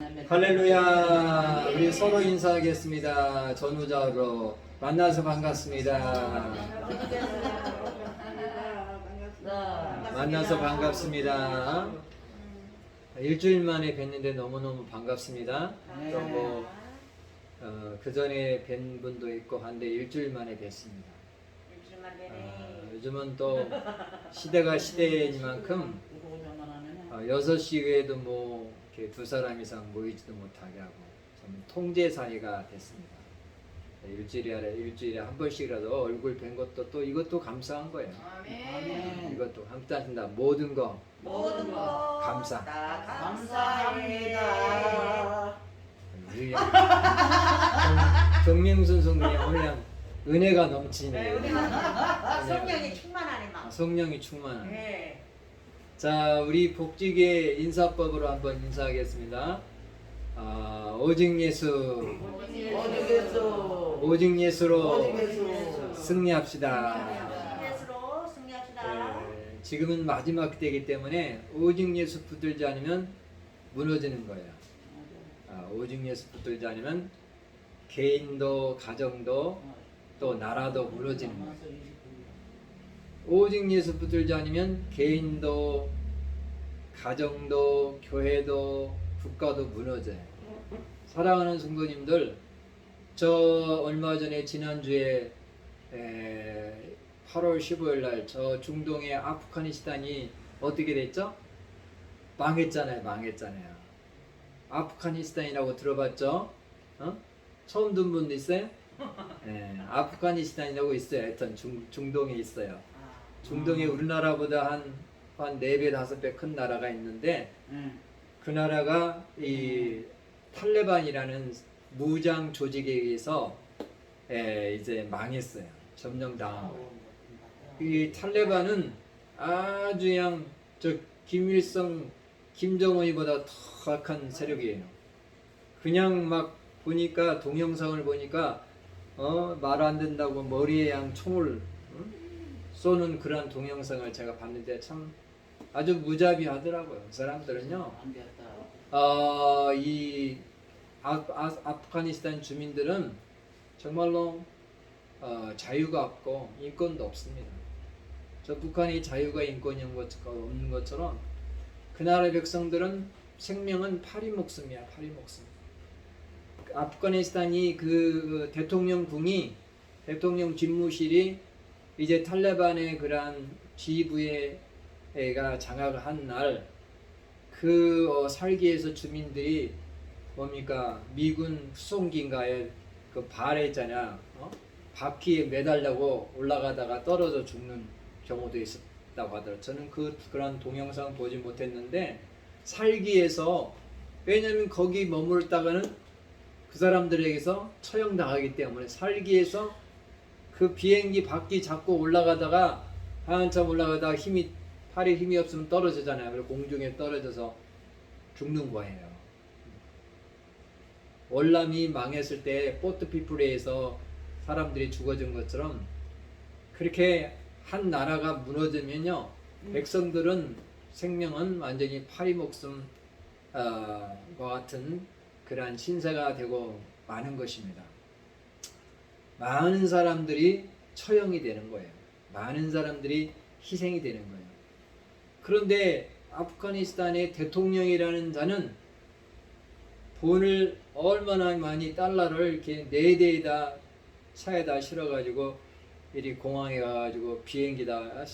할렐루야. 우리 서로 인사하겠습니다. 전우자로 만나서 반갑습니다. 만나서 반갑습니다. 일주일 만에 뵀는데 너무너무 반갑습니다. 또 그 전에 뵌 분도 있고 한데 일주일 만에 뵀습니다. 요즘은 또 시대가 시대이니만큼 6시 외에도 뭐 이렇게 2사람 이상 모이지도 못하게 하고 좀 통제 사회가 됐습니다. 일주일에 한 번씩이라도 얼굴 뵌 것도 또 이것도 감사한 거예요. 아멘. 이것도 감사합니다. 모든 거 감사. 감사합니다. 정명순 성령이 그냥 은혜가 넘치네. 성령이 충만하네 막. 성령이 충만한. 네. 자, 우리 복직의 인사법으로 한번 인사하겠습니다. 오직 예수, 오직 예수로 승리합시다. 예수로 승리합시다. 지금은 마지막 때이기 때문에 오직 예수 붙들지 않으면 무너지는 거예요. 오직 예수 붙들지 않으면 개인도 가정도 또 나라도 무너지는 거예요. 오직 예수 붙들지 않으면 개인도 가정도 교회도 국가도 무너져요. 사랑하는 성도님들, 저 얼마 전에 지난주에 8월 15일 날 저 중동의 아프가니스탄이 어떻게 됐죠? 망했잖아요. 아프가니스탄이라고 들어봤죠? 처음 듣는 분도 있어요? 아프가니스탄이라고 있어요. 하여튼 중동에 있어요. 중동에 우리나라보다 한 4배, 5배 큰 나라가 있는데 그 나라가 이 탈레반이라는 무장 조직에 의해서 이제 망했어요. 점령당하고. 이 탈레반은 아주 그냥 저 김일성, 김정은이보다 더 악한 세력이에요. 그냥 막 보니까 동영상을 보니까 말 안 된다고 머리에 그냥 총을 쏘는 그런 동영상을 제가 봤는데 참 아주 무자비하더라고요. 그 사람들은요. 이 아프가니스탄 주민들은 정말로 자유가 없고 인권도 없습니다. 저 북한이 자유가 인권이 없는 것처럼 그 나라 백성들은 생명은 파리 목숨이야. 파리 목숨. 아프가니스탄이 그 대통령 집무실이 이제 탈레반의 그러한 지휘부가 장악을 한 날 그 살기에서 주민들이 뭡니까 미군 수송기인가에 그 발에 있잖아 바퀴에 매달려고 올라가다가 떨어져 죽는 경우도 있었다고 하더라고요. 저는 그런 동영상 보지 못했는데 살기에서 왜냐면 거기 머물다가는 그 사람들에게서 처형당하기 때문에 살기에서 그 비행기 바퀴 잡고 올라가다가 한참 올라가다가 팔에 힘이 없으면 떨어지잖아요. 그래서 공중에 떨어져서 죽는 거예요. 월남이 망했을 때 포트피플에서 사람들이 죽어진 것처럼 그렇게 한 나라가 무너지면요 백성들은 생명은 완전히 파리 목숨과 같은 그러한 신세가 되고 마는 것입니다. 많은 사람들이 처형이 되는 거예요. 많은 사람들이 희생이 되는 거예요. 그런데 아프가니스탄의 대통령이라는 자는 돈을 얼마나 많이 달러를 이렇게 4대에다 차에다 실어가지고 이리 공항에 가가지고 비행기다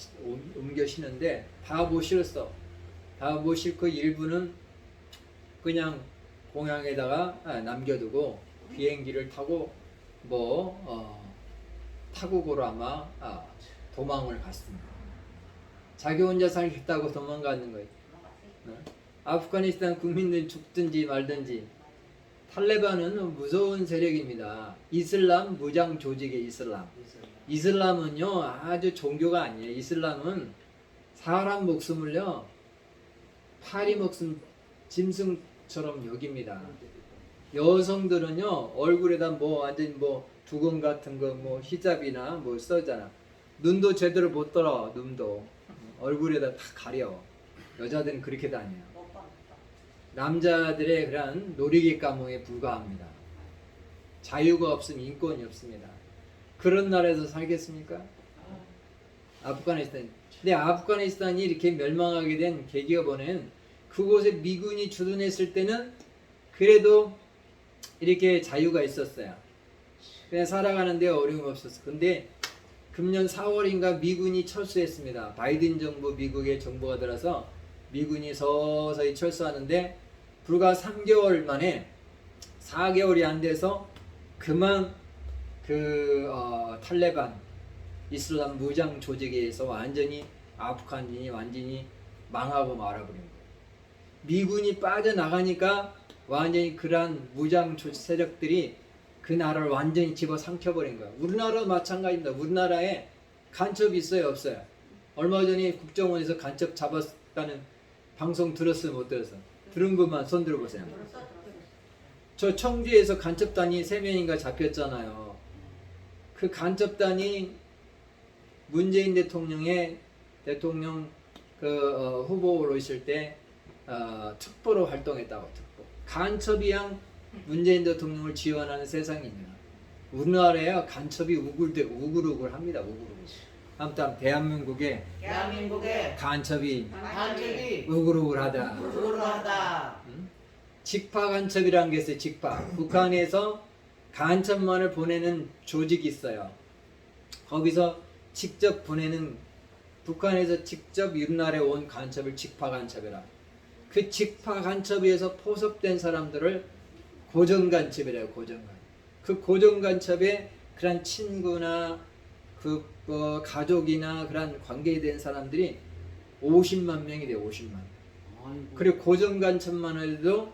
옮겨 쉬는데 다 못 실었어. 다 못 싣고 일부는 그냥 공항에다가 남겨두고 비행기를 타고 타국으로 아마 도망을 갔습니다. 자기 혼자 살겠다고 도망가는 거예요. 아프가니스탄 국민들이 죽든지 말든지 탈레반은 무서운 세력입니다. 이슬람 무장 조직의 이슬람은요 아주 종교가 아니에요. 이슬람은 사람 목숨을요 파리 목숨 짐승처럼 여깁니다. 여성들은요 얼굴에다 완전 두건 같은 거 히잡이나 써잖아. 눈도 제대로 못 떠라. 눈도 얼굴에다 다 가려. 여자들은 그렇게 다녀요. 남자들의 그런 놀이개 감옥에 불과합니다. 자유가 없으면 인권이 없습니다. 그런 나라에서 살겠습니까? 아프가니스탄. 근데 아프가니스탄이 이렇게 멸망하게 된 계기가 뭐냐면 그곳에 미군이 주둔했을 때는 그래도 이렇게 자유가 있었어요. 그냥 살아가는데 어려움 없었어. 근데 금년 4월인가 미군이 철수했습니다. 바이든 정부 미국의 정부가 들어서 미군이 서서히 철수하는데 불과 3개월 만에 4개월이 안 돼서 그만 탈레반 이슬람 무장 조직에 의해서 완전히 아프간이 완전히 망하고 말아버린 거예요. 미군이 빠져나가니까 완전히 그러한 무장 조직 세력들이 그 나라를 완전히 집어삼켜버린 거예요. 우리나라도 마찬가지입니다. 우리나라에 간첩이 있어요, 없어요? 얼마 전에 국정원에서 간첩 잡았다는 방송 들었어요, 못 들었어요? 들은 것만 손 들어보세요. 저 청주에서 간첩단이 3명인가 잡혔잖아요. 그 간첩단이 문재인 대통령의 대통령 후보로 있을 때 특보로 활동했다고. 특보. 간첩이양 문재인 대통령을 지원하는 세상이 있냐. 우리나라에 간첩이 우글우글 합니다. 우글우글. 아무튼 대한민국에 간첩이 우글우글하다. 응? 직파 간첩이라는 게 있어요. 직파. 북한에서 간첩만을 보내는 조직이 있어요. 거기서 직접 보내는 북한에서 직접 우리나라에 온 간첩을 직파 간첩이라. 그 직파 간첩에 의해서 포섭된 사람들을 고정 간첩이래요. 고정 간첩. 그 고정 간첩에 그런 친구나 가족이나 그런 관계된 사람들이 50만 명이 돼요. 50만. 그리고 고정 간첩만 해도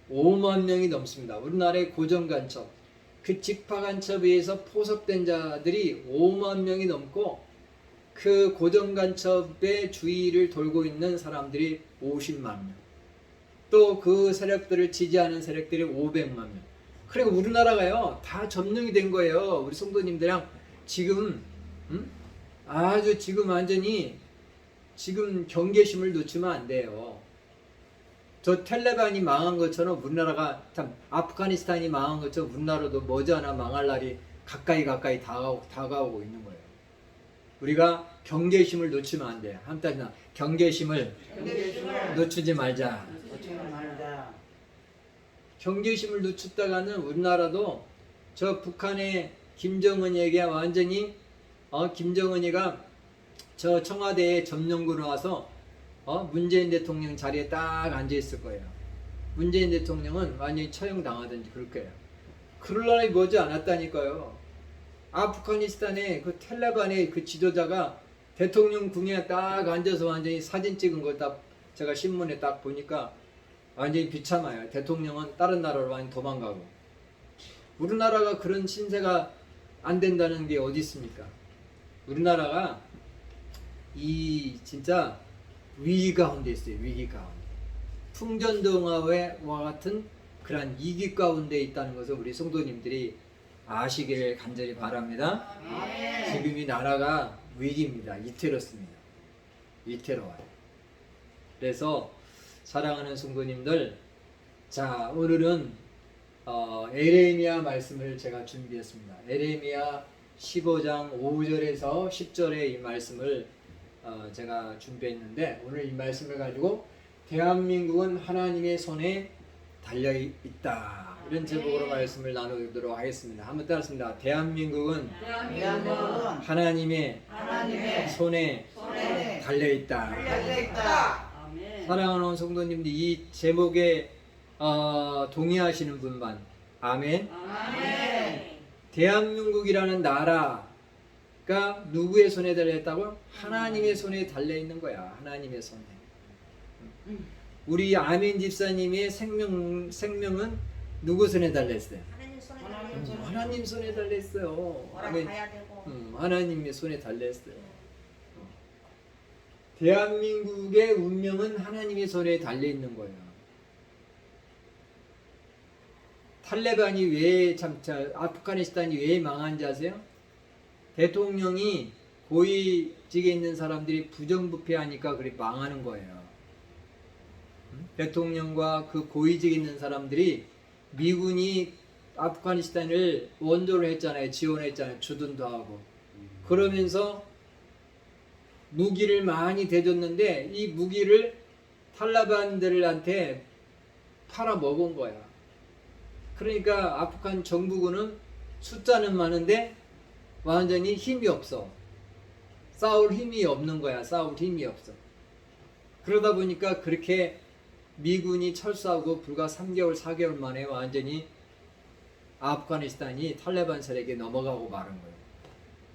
5만 명이 넘습니다. 우리나라의 고정 간첩. 그 직파 간첩에 의해서 포섭된 자들이 5만 명이 넘고 그 고정 간첩의 주위를 돌고 있는 사람들이 50만 명. 또 그 세력들을 지지하는 세력들이 500만 명. 그리고 우리나라가요 다 점령이 된 거예요. 우리 성도님들이랑 지금 아주 지금 완전히 지금 경계심을 놓치면 안 돼요. 저 텔레반이 망한 것처럼 우리나라가 참 아프가니스탄이 망한 것처럼 우리나라도 머지않아 망할 날이 가까이 다가오고 있는 거예요. 우리가 경계심을 놓치면 안 돼. 한따나 경계심을 놓치지 말자. 경계심을 놓쳤다가는 우리나라도 저 북한의 김정은에게 완전히 김정은이가 저 청와대에 점령군으로 와서 문재인 대통령 자리에 딱 앉아 있을 거예요. 문재인 대통령은 완전히 처형당하든지 그럴 거예요. 그럴 날이 머지 않았다니까요. 아프가니스탄의 그 텔레반의 그 지도자가 대통령 궁에 딱 앉아서 완전히 사진 찍은 걸 딱 제가 신문에 딱 보니까 완전히 비참해요. 대통령은 다른 나라로 많이 도망가고. 우리나라가 그런 신세가 안 된다는 게 어디 있습니까? 우리나라가 진짜 위기 가운데 있어요. 위기 가운데. 풍전등화와 같은 그런 위기 가운데 있다는 것을 우리 성도님들이 아시길 간절히 바랍니다. 지금 이 나라가 위기입니다. 위태롭습니다. 위태로워요. 그래서 사랑하는 성도님들, 자 오늘은 에레미야 말씀을 제가 준비했습니다. 에레미야 15장 5절에서 10절의 이 말씀을 제가 준비했는데 오늘 이 말씀을 가지고 대한민국은 하나님의 손에 달려 있다. 이런 제목으로 말씀을 나누도록 하겠습니다. 한번 따라합니다. 대한민국은 하나님의 손에 달려 있다. 사랑하는 성도님들, 이 제목에 동의하시는 분만 아멘. 대한민국이라는 나라가 누구의 손에 달려 있다고? 하나님의 손에 달려 있는 거야. 하나님의 손에. 우리 아멘 집사님의 생명은 누구 손에 달려 있어요? 하나님 손에 달려 있어요. 아멘. 하나님의 손에 달려 있어요. 대한민국의 운명은 하나님의 손에 달려 있는 거예요. 탈레반이 왜 아프가니스탄이 왜 망한지 아세요? 대통령이 고위직에 있는 사람들이 부정부패하니까 그렇게 망하는 거예요. 대통령과 그 고위직 있는 사람들이 미군이 아프가니스탄을 원조를 했잖아요. 지원했잖아요. 주둔도 하고. 그러면서 무기를 많이 대줬는데 이 무기를 탈레반들한테 팔아먹은 거야. 그러니까 아프간 정부군은 숫자는 많은데 완전히 힘이 없어. 싸울 힘이 없는 거야. 싸울 힘이 없어. 그러다 보니까 그렇게 미군이 철수하고 불과 3개월, 4개월 만에 완전히 아프가니스탄이 탈레반 세력에 넘어가고 마는 거예요.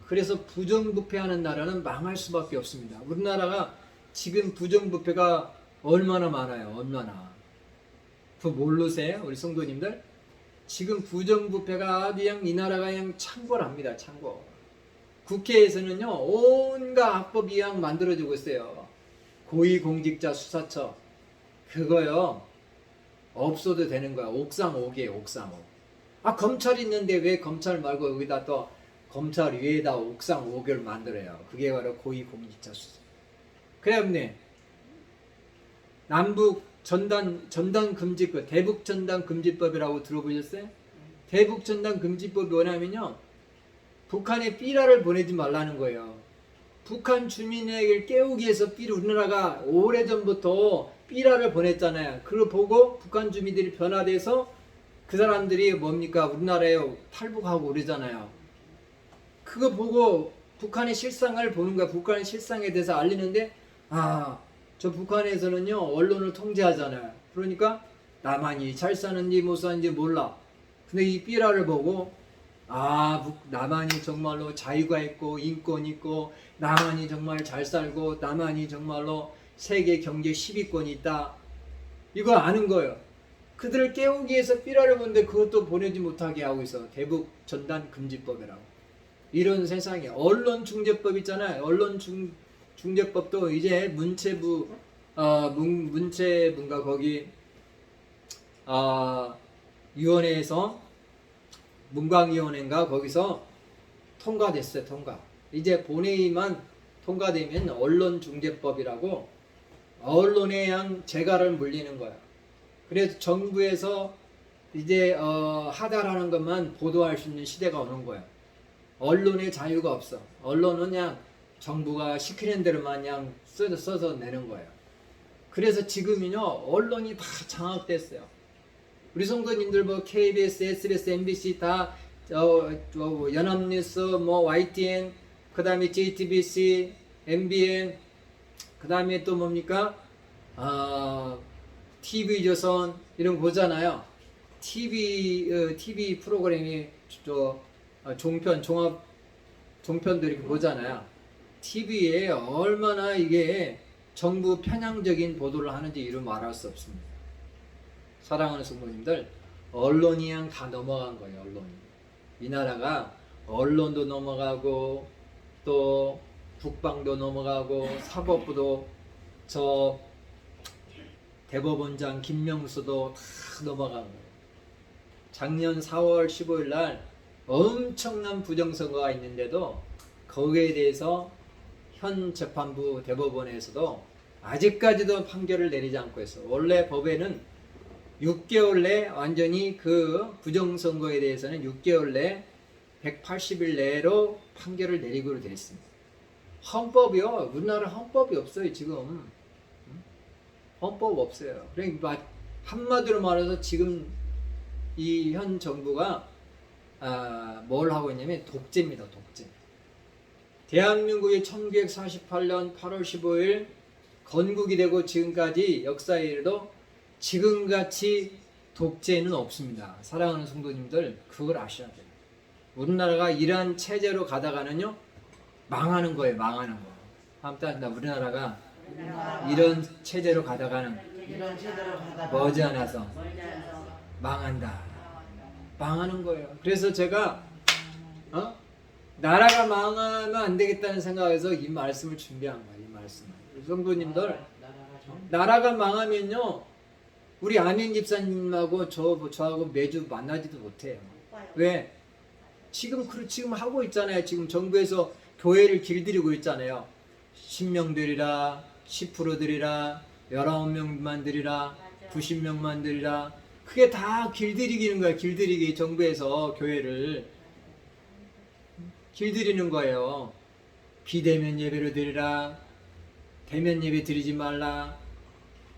그래서 부정부패하는 나라는 망할 수밖에 없습니다. 우리나라가 지금 부정부패가 얼마나 많아요. 얼마나. 그거 모르세요? 우리 성도님들? 지금 부정부패가 그냥 이 나라가 그냥 창궐합니다. 창궐. 국회에서는요. 온갖 합법이 그냥 만들어지고 있어요. 고위공직자 수사처. 그거요. 없어도 되는 거야. 옥상 5개, 옥상 5. 아, 검찰 있는데 왜 검찰 말고 여기다 또 검찰 위에다 옥상 5개를 만들어요. 그게 바로 고위공직자 수사. 그래, 남북 전단 금지법, 대북 전단 금지법이라고 들어보셨어요? 대북 전단 금지법이 뭐냐면요. 북한에 삐라를 보내지 말라는 거예요. 북한 주민에게 깨우기 위해서 우리나라가 오래전부터 삐라를 보냈잖아요. 그걸 보고 북한 주민들이 변화돼서 그 사람들이 뭡니까? 우리나라에 탈북하고 그러잖아요. 그거 보고 북한의 실상을 보는 거야. 북한의 실상에 대해서 알리는데 저 북한에서는요 언론을 통제하잖아요. 그러니까 남한이 잘 사는지 못 사는지 몰라. 근데 이 삐라를 보고 남한이 정말로 자유가 있고 인권 있고 남한이 정말 잘 살고 남한이 정말로 세계 경제 10위권이 있다. 이거 아는 거예요. 그들을 깨우기 위해서 삐라를 보는데 그것도 보내지 못하게 하고 있어. 대북 전단 금지법이라고. 이런 세상에 언론 중재법 있잖아요. 언론 중재법도 이제 문체부인가 거기 위원회에서 문광위원회인가 거기서 통과됐어요. 통과. 이제 본회의만 통과되면 언론중재법이라고 언론에 양 재갈을 물리는 거야. 그래서 정부에서 이제 하달하는 것만 보도할 수 있는 시대가 오는 거야. 언론의 자유가 없어. 언론은 그냥 정부가 시키는 대로만 그냥 써서 내는 거예요. 그래서 지금은요 언론이 다 장악됐어요. 우리 성도님들 뭐 KBS, SBS, MBC 다 연합뉴스, YTN, 그 다음에 JTBC, MBN, 그 다음에 또 뭡니까? TV조선 이런 거 보잖아요. TV 프로그램이 종합 종편도 이렇게 보잖아요. TV에 얼마나 이게 정부 편향적인 보도를 하는지 이루 말할 수 없습니다. 사랑하는 성도님들, 언론이 그냥 다 넘어간 거예요. 언론이. 이 나라가 언론도 넘어가고 또 국방도 넘어가고 사법부도 저 대법원장 김명수도 다 넘어간 거예요. 작년 4월 15일 날 엄청난 부정선거가 있는데도 거기에 대해서 현 재판부 대법원에서도 아직까지도 판결을 내리지 않고 있어. 원래 법에는 6개월 내 완전히 그 부정선거에 대해서는 6개월 내 180일 내로 판결을 내리기로 되어 있습니다. 헌법이요. 우리나라 헌법이 없어요. 지금. 헌법 없어요. 그러니까 한마디로 말해서 지금 이 현 정부가 뭘 하고 있냐면 독재입니다. 독재. 대한민국이 1948년 8월 15일 건국이 되고 지금까지 역사에 이르도 지금같이 독재는 없습니다. 사랑하는 성도님들 그걸 아셔야 돼요. 우리나라가 이러한 체제로 가다가는요 망하는 거예요. 망하는 거. 아무튼 우리나라가 이런 체제로 가다가는 머지않아서 망한다. 망하는 거예요. 그래서 제가 나라가 망하면 안 되겠다는 생각에서 이 말씀을 준비한 거예요. 이 말씀을. 성도님들 나라가 망하면요 우리 아멘 집사님하고 저하고 매주 만나지도 못해요. 왜? 지금 하고 있잖아요. 지금 정부에서 교회를 길들이고 있잖아요. 10명 드리라, 10% 드리라, 19명만 드리라, 맞아. 90명만 드리라. 그게 다 길들이기는 거야. 길들이기. 정부에서 교회를 길들이는 거예요. 비대면 예배로 드리라, 대면 예배 드리지 말라.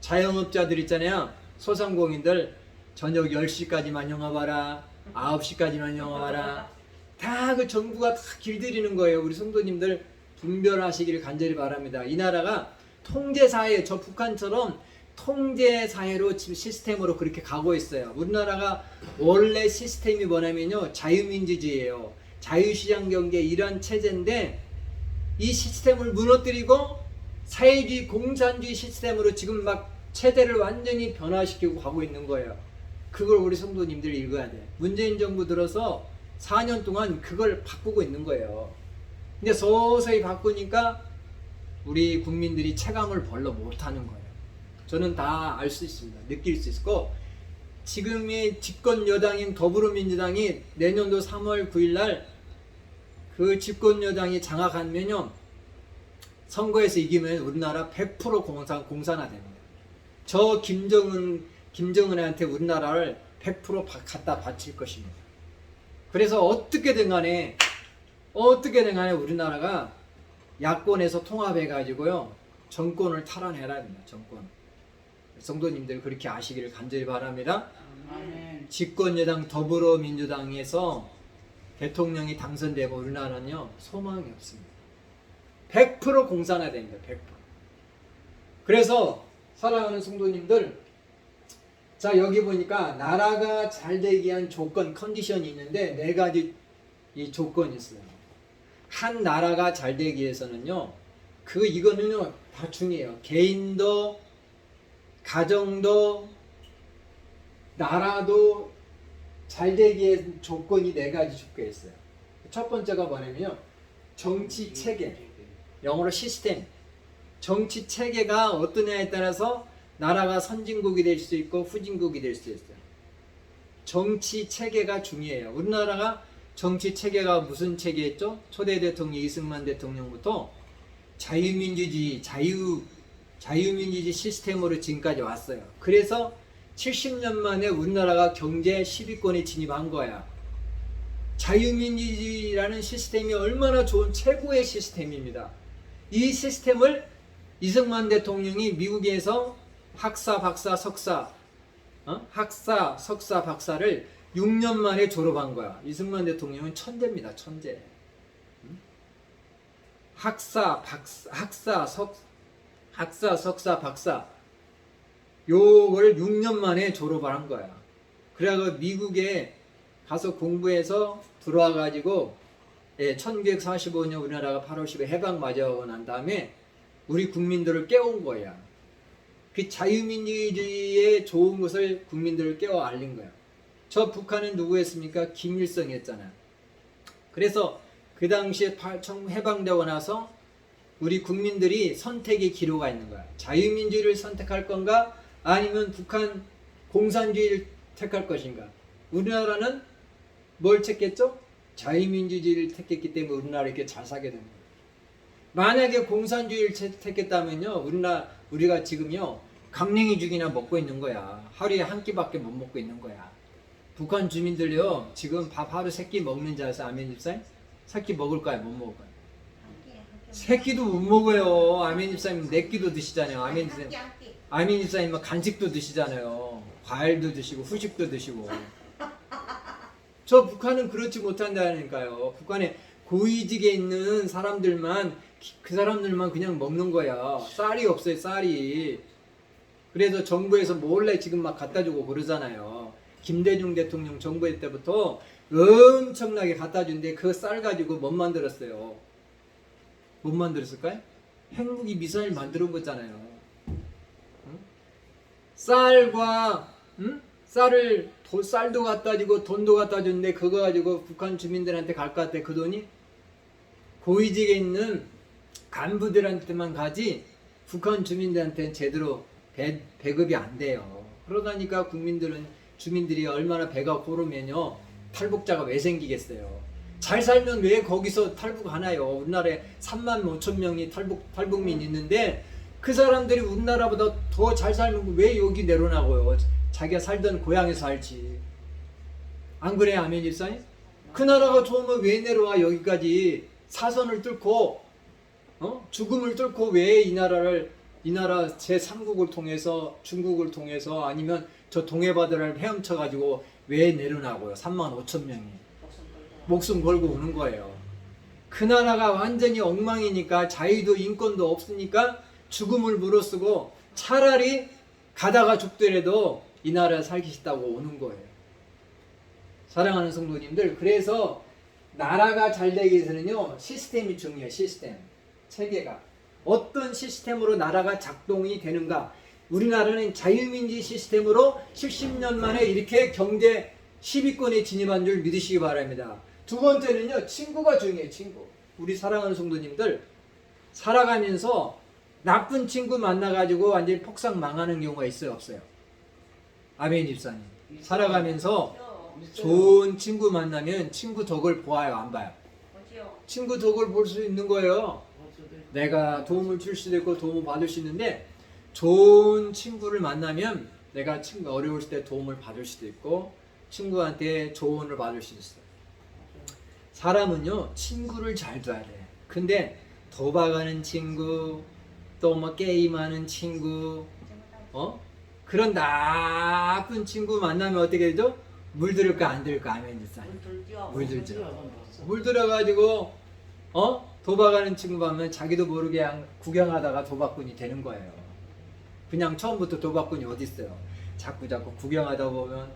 자영업자들 있잖아요. 소상공인들 저녁 10시까지만 영업하라, 9시까지만 영업하라. 다 그 정부가 다 길들이는 거예요. 우리 성도님들 분별하시기를 간절히 바랍니다. 이 나라가 통제사회, 저 북한처럼 통제사회로 지금 시스템으로 그렇게 가고 있어요. 우리나라가 원래 시스템이 뭐냐면요, 자유민주주의예요. 자유시장 경제 이런 체제인데, 이 시스템을 무너뜨리고 사회주의 공산주의 시스템으로 지금 막 체제를 완전히 변화시키고 가고 있는 거예요. 그걸 우리 성도님들이 읽어야 돼. 문재인 정부 들어서 4년 동안 그걸 바꾸고 있는 거예요. 근데 서서히 바꾸니까 우리 국민들이 체감을 별로 못하는 거예요. 저는 다 알 수 있습니다. 느낄 수 있고, 지금의 집권 여당인 더불어민주당이 내년도 3월 9일 날 그 집권 여당이 장악하면요, 선거에서 이기면 우리나라 100% 공산화됩니다. 저 김정은한테 우리나라를 100% 갖다 바칠 것입니다. 그래서 어떻게든 간에 우리나라가 야권에서 통합해가지고요, 정권을 탈환해야 됩니다. 정권. 성도님들 그렇게 아시기를 간절히 바랍니다. 아멘. 집권 여당 더불어민주당에서 대통령이 당선되고 우리나라는요, 소망이 없습니다. 100% 공산화됩니다. 100%. 그래서 사랑하는 성도님들, 자, 여기 보니까 나라가 잘 되기 위한 조건, 컨디션이 있는데 4가지 이 조건이 있어요. 한 나라가 잘 되기 위해서는요, 이거는요 다 중요해요. 개인도, 가정도, 나라도 잘 되기 위해 조건이 4가지 조건이 있어요. 첫 번째가 뭐냐면요, 정치 체계, 영어로 시스템. 정치 체계가 어떠냐에 따라서 나라가 선진국이 될 수 있고 후진국이 될 수 있어요. 정치 체계가 중요해요. 우리나라가 정치 체계가 무슨 체계였죠? 초대 대통령 이승만 대통령부터 자유민주주의, 자유민주주의 시스템으로 지금까지 왔어요. 그래서 70년 만에 우리나라가 경제 10위권에 진입한 거야. 자유민주주의라는 시스템이 얼마나 좋은 최고의 시스템입니다. 이 시스템을 이승만 대통령이 미국에서 학사, 박사, 석사, 박사를 6년 만에 졸업한 거야. 이승만 대통령은 천재입니다. 천재. 학사, 석사, 박사, 요걸 6년 만에 졸업을 한 거야. 그래서 미국에 가서 공부해서 들어와가지고 1945년 우리나라가 8월 10일 해방 맞아고 난 다음에 우리 국민들을 깨운 거야. 그 자유민주주의의 좋은 것을 국민들을 깨워 알린 거야. 저 북한은 누구였습니까? 김일성이었잖아요. 그래서 그 당시에 해방되고 나서 우리 국민들이 선택의 기로가 있는 거야. 자유민주주의를 선택할 건가? 아니면 북한 공산주의를 택할 것인가? 우리나라는 뭘 택했죠? 자유민주주의를 택했기 때문에 우리나라 이렇게 잘 사게 된 거예요. 만약에 공산주의를 택했다면요, 우리가 지금요 강냉이 죽이나 먹고 있는 거야. 하루에 한 끼밖에 못 먹고 있는 거야. 북한 주민들요 지금 밥 하루 3끼 먹는 자에서 아멘 집사님? 3끼 먹을까요? 못 먹을까요? 3끼도 못 먹어요. 아멘 집사님 4끼도 드시잖아요. 아멘 집사님. 아멘 집사님 간식도 드시잖아요. 과일도 드시고 후식도 드시고. 저 북한은 그렇지 못한다니까요. 북한에 고위직에 있는 사람들만, 그 사람들만 그냥 먹는 거야. 쌀이 없어요, 쌀이. 그래서 정부에서 몰래 지금 막 갖다 주고 그러잖아요. 김대중 대통령 정부 때부터 엄청나게 갖다 준데 그 쌀 가지고 못 만들었어요. 못 만들었을까요? 핵무기 미사일 만들어 거잖아요. 응? 쌀과 쌀도 갖다 주고 돈도 갖다 줬는데 그거 가지고 북한 주민들한테 갈 것 같아. 그 돈이 고위직에 있는 간부들한테만 가지 북한 주민들한테는 제대로 배급이 안 돼요. 그러다니까 주민들이 얼마나 배가 고르면요 탈북자가 왜 생기겠어요. 잘 살면 왜 거기서 탈북하나요. 우리나라에 3만 5천 명이 탈북민 있는데 그 사람들이 우리나라보다 더 잘 살면 왜 여기 내려나고요? 자기가 살던 고향에서 살지. 안 그래요, 아멘 집사님? 그 나라가 좋으면 왜 내려와 여기까지 사선을 뚫고 죽음을 뚫고 왜 이 나라 제3국을 통해서 중국을 통해서 아니면 저 동해바다를 헤엄쳐 가지고 왜 내려나고요? 3만 5천 명이 목숨 걸고 오는 거예요. 그 나라가 완전히 엉망이니까 자유도 인권도 없으니까 죽음을 무릅쓰고 차라리 가다가 죽더라도 이 나라에 살기 싶다고 오는 거예요. 사랑하는 성도님들, 그래서 나라가 잘 되기 위해서는요 시스템이 중요해요. 시스템, 체계가 어떤 시스템으로 나라가 작동이 되는가. 우리나라는 자유민주주의 시스템으로 70년 만에 이렇게 경제 10위권에 진입한 줄 믿으시기 바랍니다. 두 번째는요 친구가 중요해요. 친구. 우리 사랑하는 성도님들, 살아가면서 나쁜 친구 만나가지고 완전히 폭삭 망하는 경우가 있어요, 없어요? 아멘 집사님. 살아가면서 좋은 친구 만나면 친구 덕을 보아요, 안 봐요? 친구 덕을 볼 수 있는 거예요. 내가 도움을 줄 수도 있고 도움을 받을 수 있는데, 좋은 친구를 만나면 내가 친구 어려울 때 도움을 받을 수도 있고 친구한테 조언을 받을 수 있어요. 사람은요 친구를 잘 둬야 돼. 근데 도박하는 친구, 또 뭐 게임하는 친구, 그런 나쁜 친구 만나면 어떻게 되죠? 물들을까 안 들을까? 아멘 집사님. 물들죠. 물들어가지고 도박하는 친구 보면 자기도 모르게 그냥 구경하다가 도박꾼이 되는 거예요. 그냥 처음부터 도박꾼이 어디 있어요? 자꾸 구경하다 보면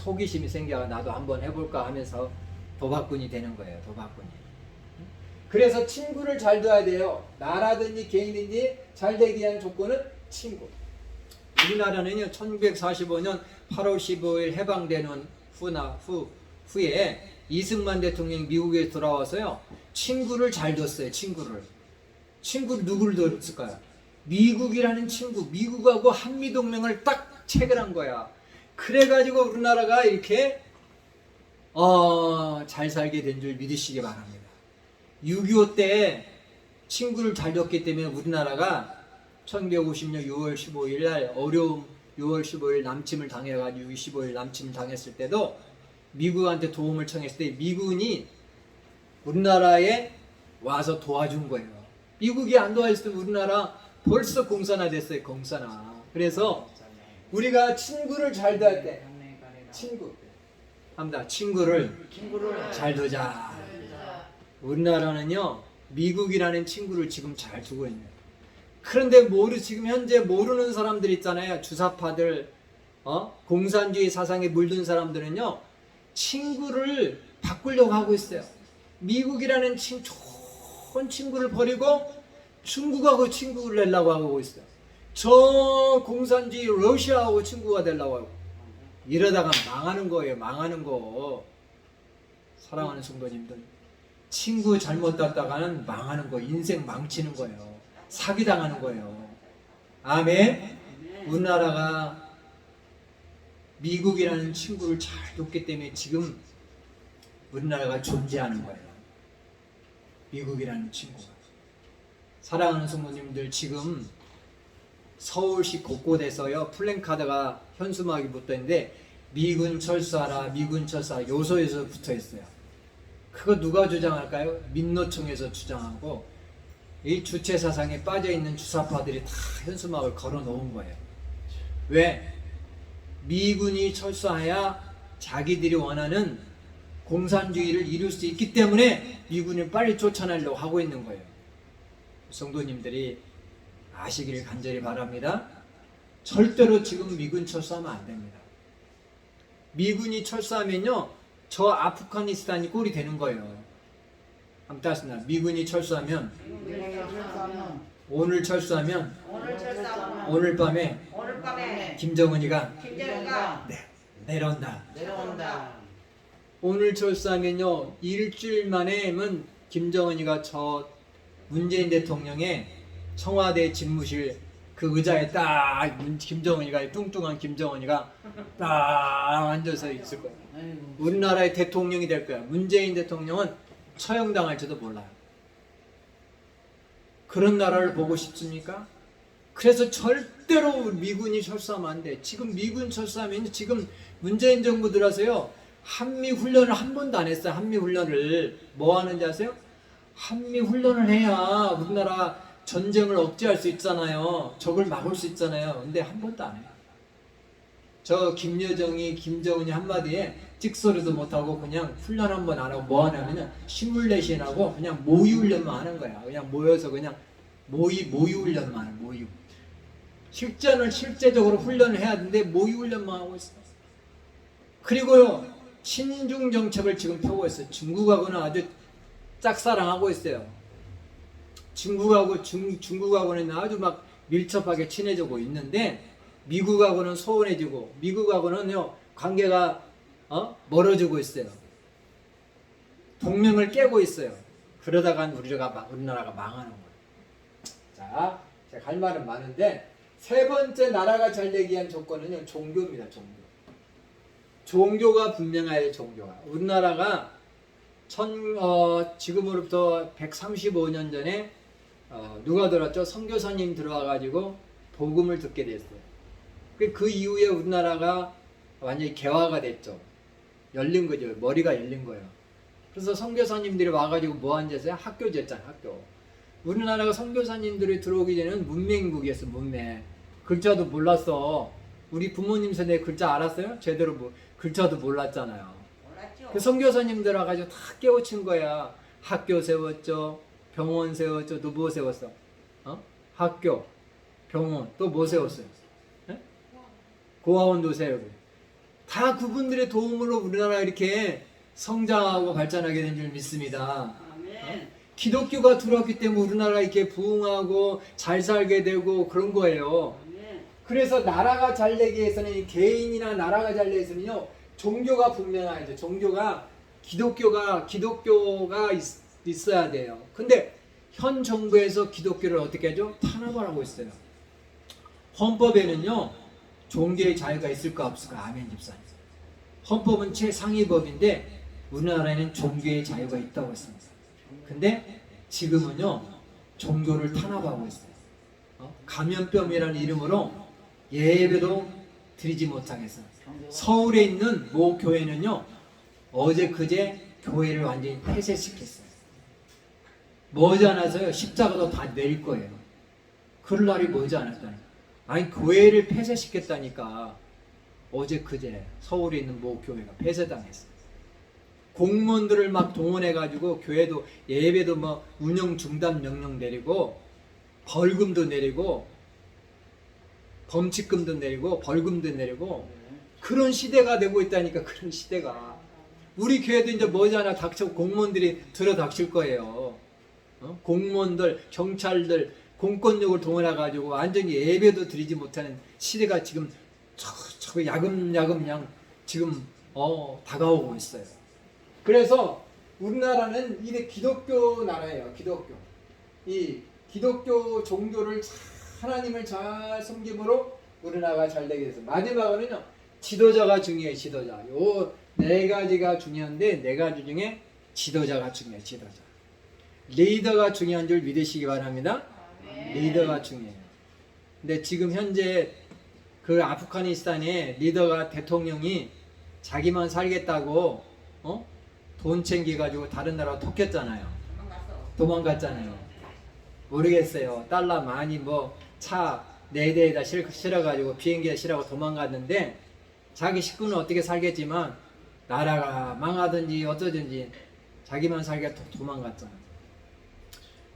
호기심이 생겨 나도 한번 해볼까 하면서 도박꾼이 되는 거예요. 도박꾼이. 그래서 친구를 잘 둬야 돼요. 나라든지 개인이든지 잘 되기 위한 조건은 친구. 우리나라는요 1945년 8월 15일 해방되는 후에 이승만 대통령이 미국에 돌아와서요 친구를 잘 뒀어요. 친구를 누구를 뒀을까요? 미국이라는 친구, 미국하고 한미동맹을 딱 체결한 거야. 그래가지고 우리나라가 이렇게 잘 살게 된 줄 믿으시기 바랍니다. 6.25 때 친구를 잘 뒀기 때문에 우리나라가 1950년 6월 15일 날 어려움 6월 15일 남침을 당해가지고 15일 남침을 당했을 때도 미국한테 도움을 청했을 때 미군이 우리나라에 와서 도와준 거예요. 미국이 안 도와줬으면 우리나라 벌써 공산화 됐어요. 공산화. 그래서 우리가 친구를 잘 둬야 돼. 친구를 잘 두자. 우리나라는요 미국이라는 친구를 지금 잘 두고 있네요. 그런데 지금 현재 모르는 사람들 있잖아요. 주사파들, 공산주의 사상에 물든 사람들은요 친구를 바꾸려고 하고 있어요. 미국이라는 좋은 친구를 버리고 중국하고 친구를 내려고 하고 있어요. 저 공산주의 러시아하고 친구가 되려고 하고. 이러다가 망하는 거예요. 망하는 거. 사랑하는 성도님들, 친구 잘못 땄다가는 망하는 거. 인생 망치는 거예요. 사기당하는 거예요. 아멘. 우리나라가 미국이라는 친구를 잘 뒀기 때문에 지금 우리나라가 존재하는 거예요. 미국이라는 친구가. 사랑하는 성도님들, 지금 서울시 곳곳에서요 플랜카드가 현수막이 붙어있는데 미군 철수하라, 미군 철수하라 요소에서 붙어있어요. 그거 누가 주장할까요? 민노총에서 주장하고 이 주체 사상에 빠져있는 주사파들이 다 현수막을 걸어 놓은 거예요. 왜? 미군이 철수해야 자기들이 원하는 공산주의를 이룰 수 있기 때문에 미군을 빨리 쫓아내려고 하고 있는 거예요. 성도님들이 아시기를 간절히 바랍니다. 절대로 지금 미군 철수하면 안 됩니다. 미군이 철수하면요 저 아프가니스탄이 꼴이 되는 거예요. 한번 따습니다. 미군이 철수하면 오늘 철수하면 오늘 밤에 김정은이가 내려온다. 오늘 철수하면요 일주일 만에면 김정은이가 저 문재인 대통령의 청와대 집무실 그 의자에 딱 김정은이가 뚱뚱한 김정은이가 딱 앉아서 있을 거예요. 우리나라의 대통령이 될 거야. 문재인 대통령은 처형당할지도 몰라요. 그런 나라를 보고 싶습니까? 그래서 절대로 미군이 철수하면 안 돼. 지금 미군 철수하면 지금 문재인 정부 들어서요. 한미 훈련을 한 번도 안 했어요. 한미 훈련을. 뭐 하는지 아세요? 한미 훈련을 해야 우리나라 전쟁을 억제할 수 있잖아요. 적을 막을 수 있잖아요. 근데 한 번도 안 해요. 저 김여정이 김정은이 한마디에 찍소리도 못하고 그냥 훈련 한 번 안 하고 뭐 하냐면은 시뮬레이션하고 그냥 모의 훈련만 하는 거야. 그냥 모여서 그냥 모의 훈련만 해. 모의. 실전을 실제적으로 훈련을 해야 되는데 모의 훈련만 하고 있어. 그리고요 친중 정책을 지금 펴고 있어요. 중국하고는 아주 짝사랑하고 있어요. 중국하고는 아주 막 밀접하게 친해지고 있는데 미국하고는 소원해지고 미국하고는요 관계가 멀어지고 있어요. 동맹을 깨고 있어요. 그러다가 우리나라가 망하는 거예요. 자, 제가 할 말은 많은데 세 번째 나라가 잘 되기 위한 조건은요 종교입니다. 종교가 분명해야 돼요. 종교가. 우리나라가 지금으로부터 135년 전에 누가 들었죠? 선교사님 들어와가지고 복음을 듣게 됐어요. 그 이후에 우리나라가 완전히 개화가 됐죠. 열린 거죠. 머리가 열린 거예요. 그래서 선교사님들이 와가지고 뭐 한 짓이에요? 학교 졌잖아요. 학교. 우리나라가 선교사님들이 들어오기 전에는 문맹국이었어. 문맹. 글자도 몰랐어. 우리 부모님 세대 글자 알았어요? 제대로 글자도 몰랐잖아요. 몰랐죠. 그 선교사님들 와가지고 다 깨우친 거야. 학교 세웠죠. 병원 세웠죠. 또 뭐 세웠어? 학교, 병원, 또 뭐 세웠어요? 네? 고아원도 세우고. 다 그분들의 도움으로 우리나라가 이렇게 성장하고 발전하게 된 줄 믿습니다. 아멘. 기독교가 들어왔기 때문에 우리나라가 이렇게 부흥하고 잘 살게 되고 그런 거예요. 아멘. 그래서 나라가 잘 되기 위해서는 개인이나 나라가 잘 되기 위해서는요 종교가 분명해야죠. 기독교가 있어야 돼요. 근데 현 정부에서 기독교를 어떻게 하죠? 탄압을 하고 있어요. 헌법에는요 종교의 자유가 있을까 없을까? 아멘 집사님. 헌법은 최상위법인데 우리나라에는 종교의 자유가 있다고 했습니다. 근데 지금은요 종교를 탄압하고 있어요. 감염병이라는 이름으로 예배도 드리지 못하게 했어요. 서울에 있는 모 교회는요 어제 그제 교회를 완전히 폐쇄시켰어요. 머지않아서요 십자가도 다 내릴 거예요. 그럴 날이 머지않았다니. 아니 교회를 폐쇄시켰다니까. 어제 그제 서울에 있는 모 교회가 폐쇄당했어요. 공무원들을 막 동원해가지고 교회도 예배도 뭐 운영 중단 명령 내리고 벌금도 내리고 범칙금도 내리고 벌금도 내리고 그런 시대가 되고 있다니까. 그런 시대가. 우리 교회도 이제 머지않아 공무원들이 들어닥칠 거예요. 공무원들, 경찰들, 공권력을 동원해가지고 완전히 예배도 드리지 못하는 시대가 지금 야금야금 지금 다가오고 있어요. 그래서 우리나라는 이게 기독교 나라예요. 이 기독교 종교를 하나님을 잘 섬김으로 우리나라가 잘 되게 돼서 마지막으로는요 지도자가 중요해요. 지도자. 요 네 가지가 중요한데 네 가지 중에 지도자가 중요해요. 지도자. 리더가 중요한 줄 믿으시기 바랍니다. 리더가 중요해요. 근데 지금 현재 그 아프가니스탄의 리더가 대통령이 자기만 살겠다고 돈 챙겨가지고 다른 나라로 톡했잖아요. 도망갔잖아요. 모르겠어요. 달러 많이 차 4대에다 실어가지고 비행기에 실어가고 도망갔는데 자기 식구는 어떻게 살겠지만 나라가 망하든지 어쩌든지 자기만 살게 도망갔잖아요.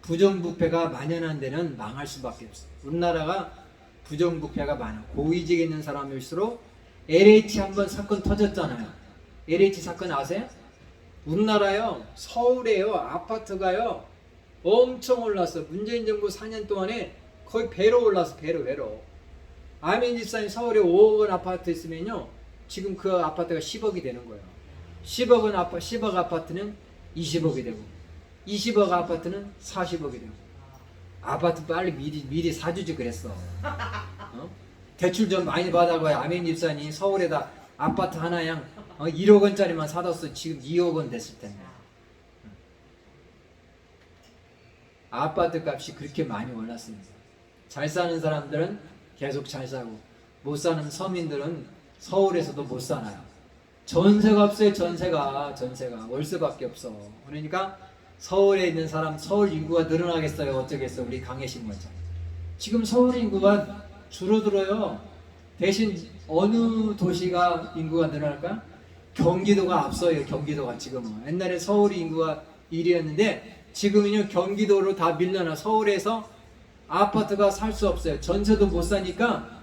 부정부패가 만연한 데는 망할 수밖에 없어요. 우리나라가 부정부패가 많아. 고위직에 있는 사람일수록 LH 한번 사건 터졌잖아요. LH 사건 아세요? 우리나라요 서울에요 아파트가요 엄청 올랐어. 문재인 정부 4년 동안에 거의 배로 올랐어. 배로. 아멘 집사님 서울에 5억 원 아파트 있으면요 지금 그 아파트가 10억이 되는 거예요. 10억 아파트는 20억이 되고 20억 아파트는 40억이 되고. 아파트 빨리 미리 사주지 그랬어. 대출 좀 많이 받아봐야 아멘 집사님 서울에다 아파트 하나양 1억 원짜리만 사뒀어. 지금 2억 원 됐을 텐데. 아파트 값이 그렇게 많이 올랐습니다. 잘 사는 사람들은 계속 잘 사고 못 사는 서민들은 서울에서도 못 사나요. 전세가 없어요. 전세가 월세밖에 없어. 그러니까 서울에 있는 사람, 서울 인구가 늘어나겠어요? 어쩌겠어? 우리 강혜신 원장. 지금 서울 인구가 줄어들어요. 대신 어느 도시가 인구가 늘어날까? 경기도가 앞서요. 경기도가 지금은. 옛날에 서울 인구가 1위였는데 지금은요 경기도로 다 밀려나. 서울에서 아파트가 살 수 없어요. 전세도 못 사니까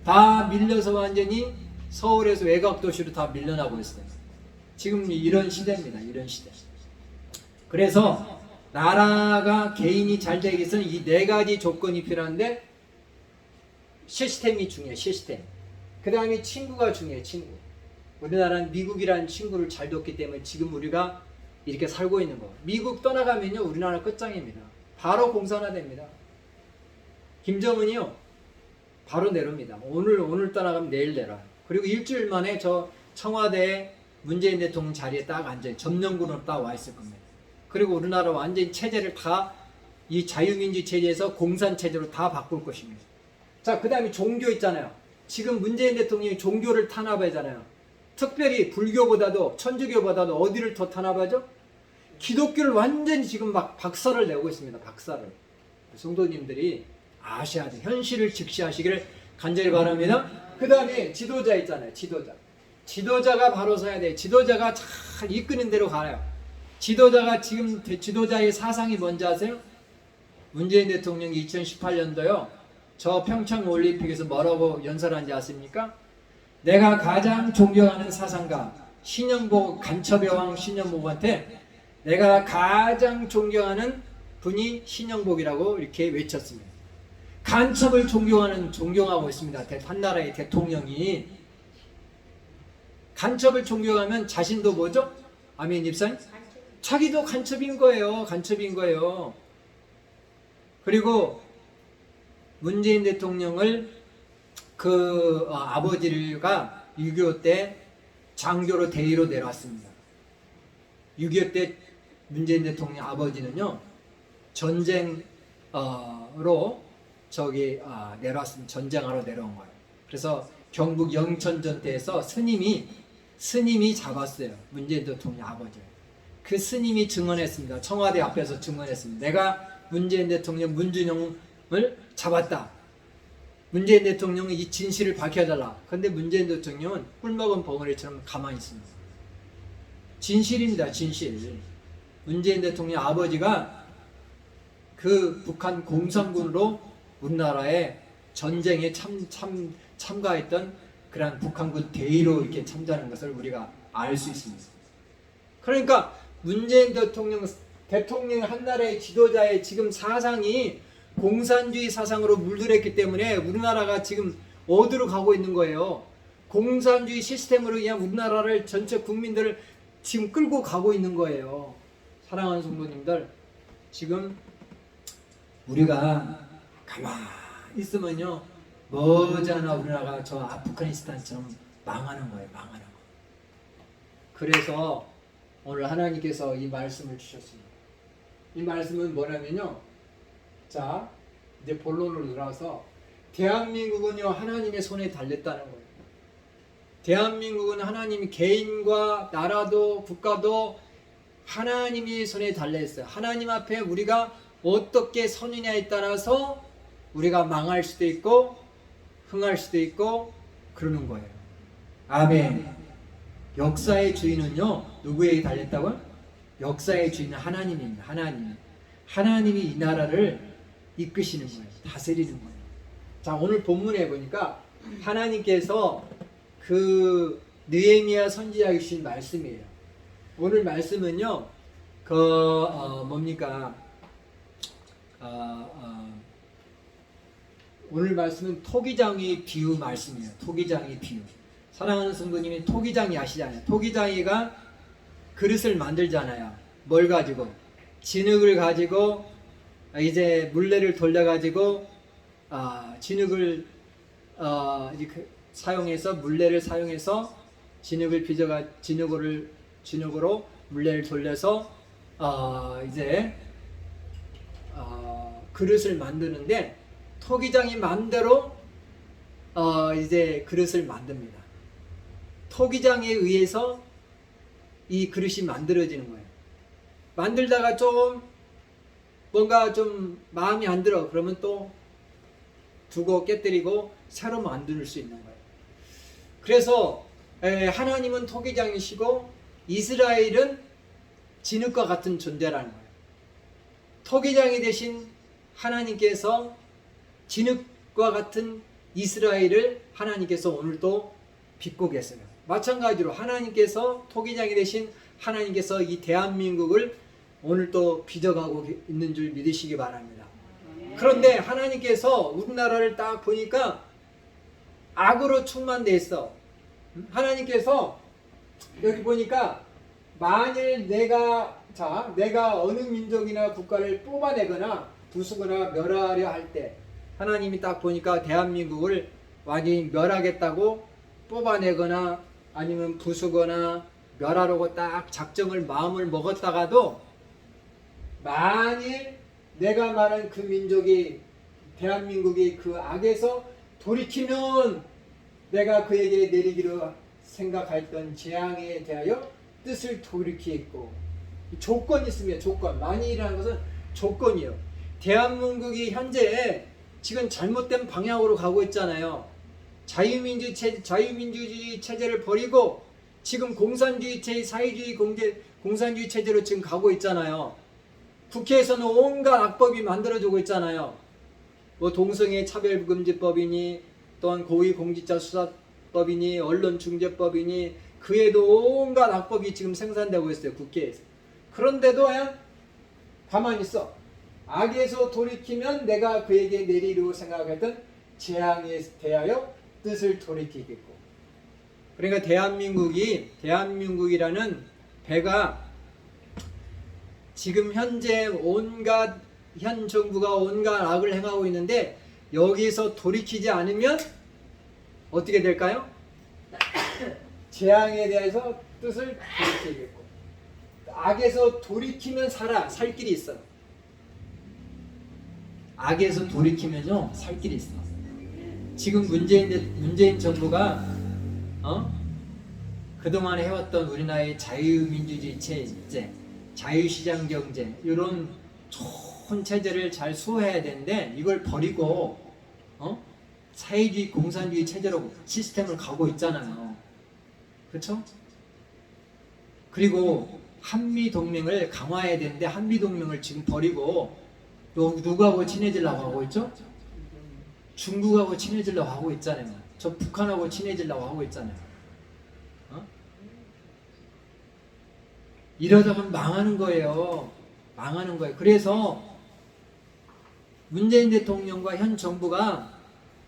다 밀려서 완전히 서울에서 외곽 도시로 다 밀려나고 있어요. 지금 이런 시대입니다. 이런 시대. 그래서 나라가 개인이 잘 되기 위해서는 이 네 가지 조건이 필요한데 시스템이 중요해요. 시스템. 그 다음에 친구가 중요해요. 친구. 우리나라는 미국이라는 친구를 잘 뒀기 때문에 지금 우리가 이렇게 살고 있는 거. 미국 떠나가면요 우리나라 끝장입니다. 바로 공산화됩니다. 김정은이요 바로 내려옵니다. 오늘 떠나가면 내일 내려. 그리고 일주일 만에 저 청와대에 문재인 대통령 자리에 딱 앉아요. 점령군으로 딱 와 있을 겁니다. 그리고 우리나라 완전히 체제를 다 이 자유민주 체제에서 공산 체제로 다 바꿀 것입니다. 자, 그 다음에 종교 있잖아요. 지금 문재인 대통령이 종교를 탄압하잖아요. 특별히 불교보다도 천주교보다도 어디를 더 탄압하죠? 기독교를 완전히 지금 막 박살을 내고 있습니다. 박살을. 성도님들이 아셔야 돼. 현실을 직시하시기를 간절히 바랍니다. 그 다음에 지도자 있잖아요. 지도자가 바로 서야 돼. 지도자가 잘 이끄는 대로 가요. 지도자가 지금 지도자의 사상이 뭔지 아세요? 문재인 대통령이 2018년도요. 저 평창 올림픽에서 뭐라고 연설한지 아십니까? 내가 가장 존경하는 사상가 신영복 간첩여왕 신영복한테 내가 가장 존경하는 분이 신영복이라고 이렇게 외쳤습니다. 간첩을 존경하고 있습니다. 한나라의 대통령이 간첩을 존경하면 자신도 뭐죠? 아멘 입사님? 자기도 간첩인 거예요. 그리고 문재인 대통령을 아버지가 6.25 때 장교로 대위로 내려왔습니다. 6.25 때 문재인 대통령 아버지는요 전쟁으로 내려왔습니다. 전쟁하러 내려온 거예요. 그래서 경북 영천전대에서 스님이 잡았어요. 문재인 대통령 아버지를. 그 스님이 증언했습니다. 청와대 앞에서 증언했습니다. 내가 문재인 대통령 문준영을 잡았다. 문재인 대통령은 이 진실을 밝혀달라. 그런데 문재인 대통령은 꿀먹은 벙어리처럼 가만히 있습니다. 진실입니다. 진실. 문재인 대통령 아버지가 그 북한 공산군으로 우리나라의 전쟁에 참가했던 그런 북한군 대위로 이렇게 참전하는 것을 우리가 알 수 있습니다. 그러니까 문재인 대통령 한나라의 지도자의 지금 사상이 공산주의 사상으로 물들었기 때문에 우리나라가 지금 어디로 가고 있는 거예요. 공산주의 시스템으로 그냥 우리나라를 전체 국민들을 지금 끌고 가고 있는 거예요. 사랑하는 성도님들, 지금 우리가 가만히 있으면요 머지않아 우리나라가 저 아프가니스탄처럼 망하는 거예요. 망하는 거. 그래서 오늘 하나님께서 이 말씀을 주셨습니다. 이 말씀은 뭐냐면요, 자 이제 본론으로 들어와서 대한민국은요 하나님의 손에 달렸다는 거예요. 대한민국은 하나님이 개인과 나라도 국가도 하나님의 손에 달려있어요. 하나님 앞에 우리가 어떻게 서느냐에 따라서 우리가 망할 수도 있고 흥할 수도 있고 그러는 거예요. 아멘. 역사의 주인은요 누구에게 달렸다고요? 역사의 주인은 하나님입니다. 하나님이 이 나라를 이끄시는 거예요. 다스리는 거예요. 자, 오늘 본문에 보니까 하나님께서 그 느헤미야 선지자에게 주신 말씀이에요. 오늘 말씀은요 오늘 말씀은 토기장의 비유 말씀이에요. 토기장의 비유. 사랑하는 성도님이 토기장이 아시잖아요. 토기장이가 그릇을 만들잖아요. 뭘 가지고? 진흙을 가지고 이제 물레를 돌려가지고 진흙을 이렇게 사용해서 물레를 사용해서 진흙을 빚어가 진흙으로 물레를 돌려서 이제 그릇을 만드는데 토기장이 마음대로 이제 그릇을 만듭니다. 토기장에 의해서 이 그릇이 만들어지는 거예요. 만들다가 좀 뭔가 좀 마음이 안 들어 그러면 또 두고 깨뜨리고 새로 만들 수 있는 거예요. 그래서 하나님은 토기장이시고 이스라엘은 진흙과 같은 존재라는 거예요. 토기장이 되신 하나님께서 진흙과 같은 이스라엘을 하나님께서 오늘도 빚고 계세요. 마찬가지로 하나님께서 토기장이 되신 하나님께서 이 대한민국을 오늘도 빚어가고 있는 줄 믿으시기 바랍니다. 그런데 하나님께서 우리나라를 딱 보니까 악으로 충만되어 있어. 하나님께서 여기 보니까 만일 내가 어느 민족이나 국가를 뽑아내거나 부수거나 멸하려 할 때 하나님이 딱 보니까 대한민국을 완전히 멸하겠다고 뽑아내거나 아니면 부수거나 멸하려고 딱 작정을 마음을 먹었다가도 만일 내가 말한 그 민족이 대한민국이 그 악에서 돌이키면 내가 그에게 내리기로 생각했던 재앙에 대하여 뜻을 돌이키겠고 조건이 있으면 조건 만일이라는 것은 조건이요. 대한민국이 현재 지금 잘못된 방향으로 가고 있잖아요. 자유민주주의 체제를 버리고 지금 공산주의 체제, 사회주의 공산주의 체제로 지금 가고 있잖아요. 국회에서는 온갖 악법이 만들어지고 있잖아요. 뭐 동성애 차별금지법이니 또한 고위공직자 수사법이니 언론중재법이니 그에도 온갖 악법이 지금 생산되고 있어요. 국회에서. 그런데도 그냥 가만히 있어. 악에서 돌이키면 내가 그에게 내리려 생각했던 재앙에 대하여 뜻을 돌이키겠고. 그러니까 대한민국이라는 배가 지금 현재 현 정부가 온갖 악을 행하고 있는데 여기서 돌이키지 않으면 어떻게 될까요? 재앙에 대해서 뜻을 돌이키겠고. 악에서 돌이키면 살 길이 있어요. 악에서 돌이키면요 살 길이 있어. 지금 문재인 정부가 그동안 해왔던 우리나라의 자유민주주의 체제, 자유시장 경제 이런 좋은 체제를 잘 수호해야 되는데 이걸 버리고 사회주의 공산주의 체제로 시스템을 가고 있잖아요. 그렇죠? 그리고 한미동맹을 강화해야 되는데 한미동맹을 지금 버리고 누구하고 친해지려고 하고 있죠? 중국하고 친해지려고 하고 있잖아요. 저 북한하고 친해지려고 하고 있잖아요. 이러다 보면 망하는 거예요. 망하는 거예요. 그래서 문재인 대통령과 현 정부가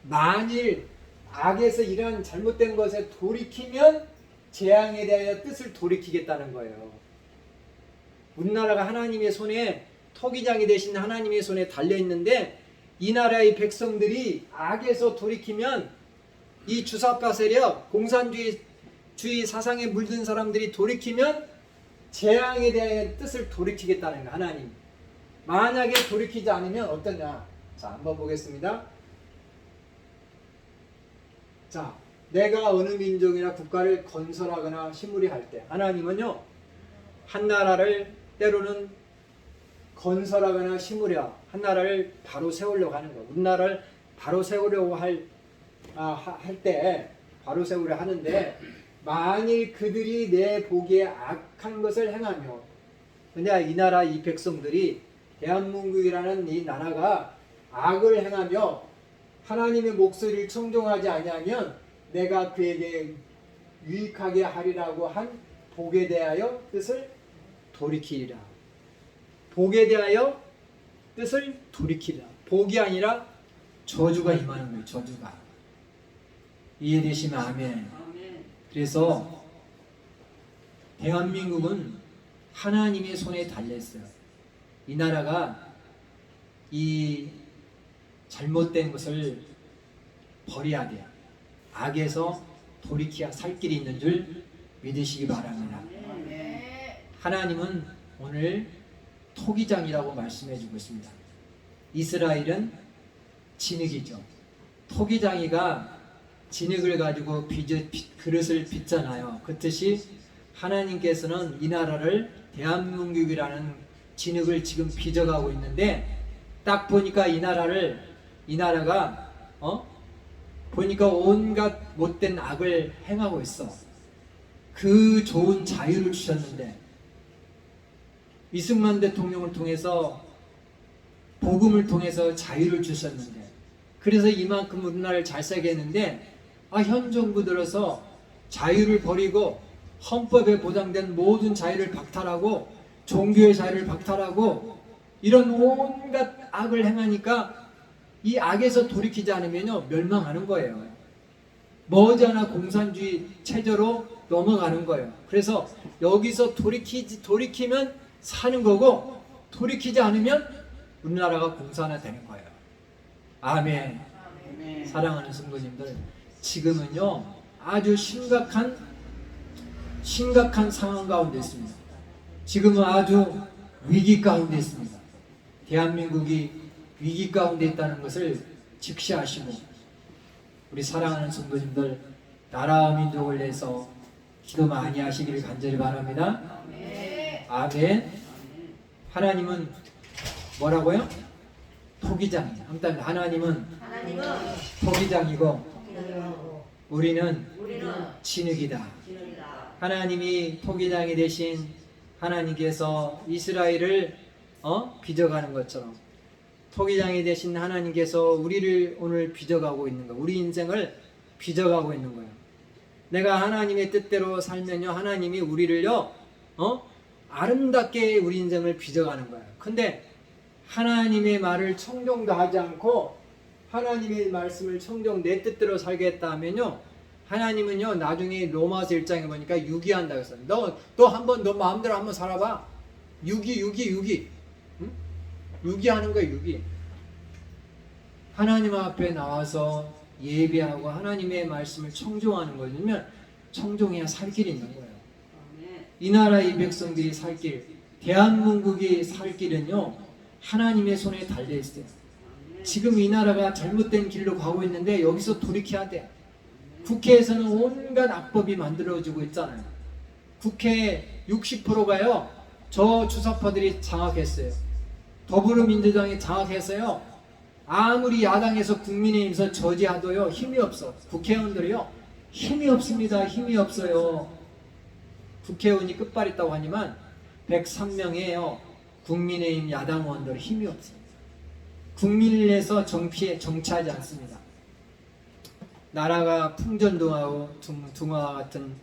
만일 악에서 이런 잘못된 것에 돌이키면 재앙에 대하여 뜻을 돌이키겠다는 거예요. 우리나라가 하나님의 손에 토기장이 되신 하나님의 손에 달려있는데 이 나라의 백성들이 악에서 돌이키면 이 주사파 세력 공산주의 사상에 물든 사람들이 돌이키면 재앙에 대한 뜻을 돌이키겠다는 거 하나님. 만약에 돌이키지 않으면 어떠냐. 자, 한번 보겠습니다. 자, 내가 어느 민족이나 국가를 건설하거나 심으려 할 때 하나님은요 한 나라를 때로는 건설하거나 심으려 한 나라를 바로 세우려고 하는 거. 우리나라를 바로 세우려고 할 때 바로 세우려 하는데 만일 그들이 내 보기에 악한 것을 행하며 근데 이 나라 이 백성들이 대한민국이라는 이 나라가 악을 행하며 하나님의 목소리를 청종하지 아니하면 내가 그에게 유익하게 하리라고 한 복에 대하여 뜻을 돌이키리라. 복에 대하여 뜻을 돌이키리라. 복이 아니라 저주가 임하는 거예요. 저주가. 이해되시면 아멘. 그래서 대한민국은 하나님의 손에 달려있어요. 이 나라가 이 잘못된 것을 버려야 돼요. 악에서 돌이켜야 살 길이 있는 줄 믿으시기 바랍니다. 하나님은 오늘 토기장이라고 말씀해 주고 있습니다. 이스라엘은 진흙이죠. 토기장이가 진흙을 가지고 그릇을 빚잖아요. 그렇듯이 하나님께서는 이 나라를 대한민국이라는 진흙을 지금 빚어가고 있는데, 딱 보니까 이 나라가 보니까 온갖 못된 악을 행하고 있어. 그 좋은 자유를 주셨는데, 이승만 대통령을 통해서 복음을 통해서 자유를 주셨는데, 그래서 이만큼 우리나라를 잘 살게 했는데, 현 정부 들어서 자유를 버리고 헌법에 보장된 모든 자유를 박탈하고 종교의 자유를 박탈하고 이런 온갖 악을 행하니까 이 악에서 돌이키지 않으면요 멸망하는 거예요. 머지않아 공산주의 체제로 넘어가는 거예요. 그래서 여기서 돌이키면 사는 거고, 돌이키지 않으면 우리나라가 공산화 되는 거예요. 아멘. 아멘. 사랑하는 성도님들, 지금은요 아주 심각한 상황 가운데 있습니다. 지금은 아주 위기 가운데 있습니다. 대한민국이 위기 가운데 있다는 것을 직시하시고, 우리 사랑하는 성도님들, 나라와 민족을 위해서 기도 많이 하시기를 간절히 바랍니다. 아멘. 하나님은 뭐라고요? 토기장이에요. 아무튼 하나님은 토기장이고 우리는 진흙이다. 하나님이 토기장이 되신 하나님께서 이스라엘을 빚어가는 것처럼, 토기장이 되신 하나님께서 우리를 오늘 빚어가고 있는 거예요. 우리 인생을 빚어가고 있는 거예요. 내가 하나님의 뜻대로 살면요 하나님이 우리를요 아름답게 우리 인생을 빚어가는 거예요. 근데 하나님의 말을 청종도 하지 않고 하나님의 말씀을 청종 내 뜻대로 살겠다 하면요, 하나님은요 나중에 로마서 1장에 보니까 유기한다 그랬어요. 너 한번 너 마음대로 한번 살아봐. 유기. 응? 유기하는 거예요. 유기. 하나님 앞에 나와서 예배하고 하나님의 말씀을 청종하는 거면 청종해야 살 길이 있는 거예요. 이 나라의 백성들이 살 길, 대한민국이 살 길은요 하나님의 손에 달려 있어요. 지금 이 나라가 잘못된 길로 가고 있는데 여기서 돌이켜야 돼. 국회에서는 온갖 악법이 만들어지고 있잖아요. 국회 60%가요 저 주사파들이 장악했어요. 더불어민주당이 장악해서요 아무리 야당에서 국민의힘에서 저지하도요 힘이 없어. 국회의원들이요 힘이 없습니다. 힘이 없어요. 국회의원이 끝발 있다고 하지만 103명이에요. 국민의힘 야당 의원들 힘이 없어요. 국민을 위해서 정치하지 않습니다. 나라가 풍전등화하고 등화와 같은